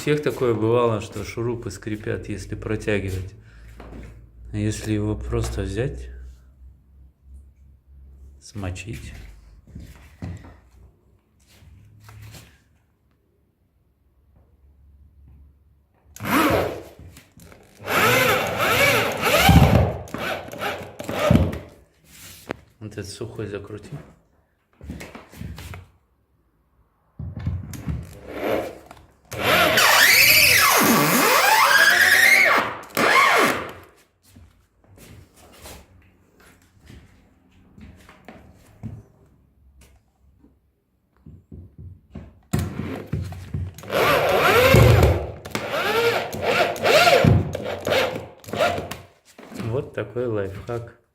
всех такое бывало, что шурупы скрипят, если протягивать. А если его просто взять, смочить. Вот этот сухой закрути. Вот такой лайфхак.